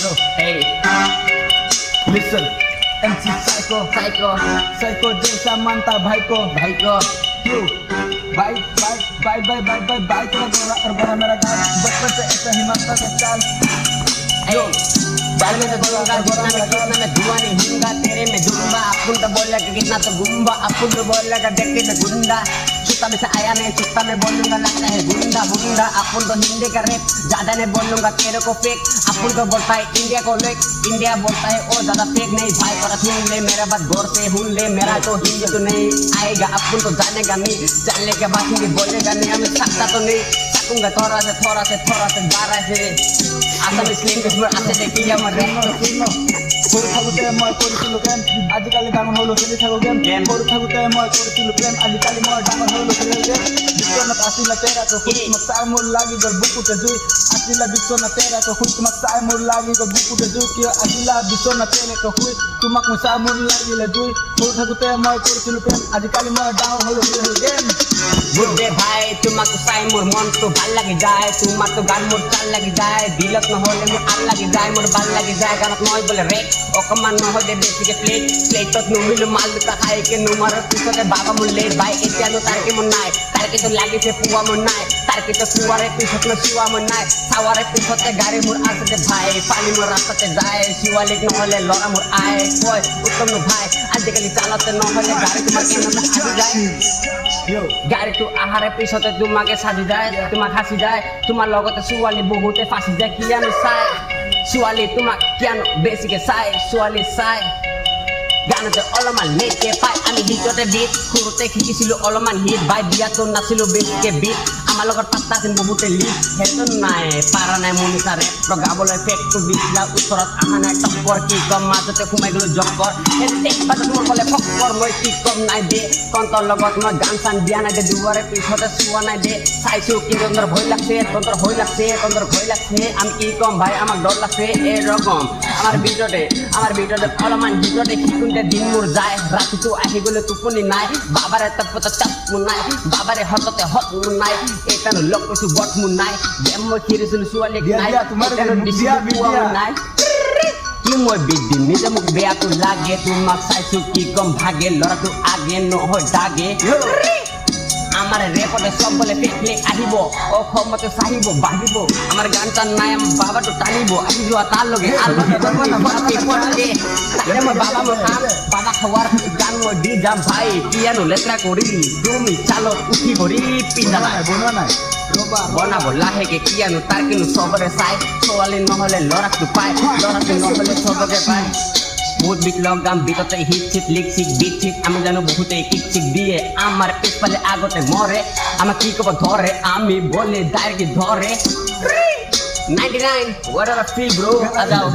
Yo, hey, listen, MC Psycho जैसा मानता भाई को क्यों भाई और बड़ा मेरा गाल बचपन से ऐसा ही मानता था चाल Yo, बाल में तो बोलूंगा जितना मैं धुआं नहीं हूँगा तेरे में जुम्बा अपुन तो बोलेगा कितना तो गुम्बा अपुन तो बोलेगा देख के मैं गुंडा छुट्टा में से आया नहीं छुट्टा में बोलूंगा लगता है गुंडा अपुन तो हिंदी का रेप ज्यादा नहीं बोलूंगा तेरे को फेक अपुन तो बोलता है इंडिया को लेक इंडिया बोलता है और ज्यादा फेक नहीं भाई पर सुन ले मेरा बात गौर से सुन ले मेरा तो हिंदी तो नहीं आएगा अपुन तो जानेगा नहीं जानने के बाद हिंदी बोलेगा नहीं हमें सकता तो नहीं सकूंगा थोड़ा से 12 से आसाम स्लैंग्वेज में आते देखी जा मर সৰু থাকোঁতে মই কৰিছিলোঁ প্ৰেম আজিকালি ডাঙৰ হ'লো খেলি থাকোঁ গেম সৰু থাকোঁতে মই কৰিছিলোঁ প্ৰেম আজিকালি মই ডাঙৰ হ'লো খেলি গেম বিশ্বনাথ আছিলে তেৰাটো খুদ তোমাক চাই মোৰ লাগি গ'ল বুকুতে জুই আছিলে বিশ্বনাথ তেৰাটো খুদ তোমাক চাই মোৰ লাগি গ'ল বুকুতে জুই কিয় আহিলা বিশ্বনাথ তেৰাটো খুদ তোমাক মই চাই মোৰ লাগিলে জুই সৰু থাকোঁতে মই কৰিছিলোঁ প্ৰেম আজিকালি মই ডাঙৰ হ'লো খেলি গেম বুদ্ধে ভাই তোমাক চাই মোৰ মনটো ভাল লাগি যায় তোমাক তো গান মোৰ চাল লাগি যায় দিলত নহ'লে মোৰ আল লাগি যায় মোৰ ভাল লাগি যায় গানত মই বোলে ৰেক অকমান নহ'লে বেছিকে প্লেটত নুমিলো মাল দুটা খাইকে নুমাৰৰ পিছতে বাবা মোৰ লেট ভাই এতিয়ানো তাৰকে মোৰ নাই তাৰকেতো লাগিছে পুৱা মোৰ নাই তাৰকেতো পুৱাৰে পিছত চিৱা মোৰ নাই চাৱাৰে পিছতে গাড়ী মোৰ আছে ভাই পানী মোৰ ৰাস্তাতে যায় শিৱালিক নহ'লে ল'ৰা মোৰ আয় কয় উত্তম ভাই আজিকালি চালতে নহ'লে গাড়ী তোমাৰ কেনেকৈ আহি যায় গাড়ীটো আহাৰে পিছতে তোমাকে সাজি যায় তোমাক হাসি যায় তোমাৰ লগতে ছোৱালী বহুতে ফাঁচি যায় কিয়ানো চাই ছোৱালী তোমাক কিয়ানো বেছিকে চাই ছোৱালী চাই গানতে অলপমান লেটকে পাই আমি হিটতে বিট সৰুতে শিকিছিলোঁ অলপমান হিট বাই বিয়াতো নাছিলোঁ বেছিকে বিট আমাৰ লগত পাত্তা আছিল বহুতে লিট সেইটো নাই পাৰা নাই মোৰ নিচা ৰেপ গাবলৈ ফেকটো দিছিলা ওচৰত অহা নাই টক্কৰ কি কম মাজতে সোমাই গ'লো জক্কৰ বাটত মোৰ ক'লে ফক্কৰ মই কি কম নাই দে তন্তৰ লগত মই গান চান দিয়া নাই দে দুবাৰে পিছতে চোৱা নাই দে চাইছোঁ কিন্তু তন্তৰ ভয় লাগছে আমি কি কম ভাই আমাক ডৰ লাগছে এরকম আমার ভিতরে অলপমান ভিতরে শিকুনতে দিন মোৰ যায় ৰাতিটো আহি গ'লে টোপনি নাই বাবাৰে তপতা চাপ মোৰ নাই বাবাৰে হততে হত মোৰ নাই এইকাৰণে লগ কৈছোঁ বট মোৰ নাই গেম মই খেলিছিলোঁ ছোৱালীক নাই নাই কি মই বিদ্যি নিজে মোক বেয়াটো লাগে তোমাক চাইছোঁ কি কম ভাগে ল'ৰাটো আগে নহয় দাগে আমার রেকর্ডে সব বলে পেকলে আহিব অসমতে চাহিব বাঢ়িব আমার গানটা নাই আমার বাবাটো টানিব আহি যোৱা তাৰ লগে মই বাবা মোৰ কাম বাবা খোৱাৰ গান মই দি যাম ভাই পিয়ানো লেতেৰা কৰি তুমি চালত উঠি ভৰি পিন্ধা বনাব লাহেকে কিয়ানো তাৰ কিন্তু চবৰে চাই ছোৱালী নহ'লে ল'ৰাটো পায় ল'ৰাটো নহ'লে চবকে পায় বহুত বিট লগাম বিটতে হিট চিট লিক চিক বিট চিট আমি জানো বহুতে কিক চিক দিয়ে আমার পিছফালে আগতে মরে আমার কি কব ধরে আমি বলে ডাইরেক্ট ধরে 99 what are I feel bro আজাও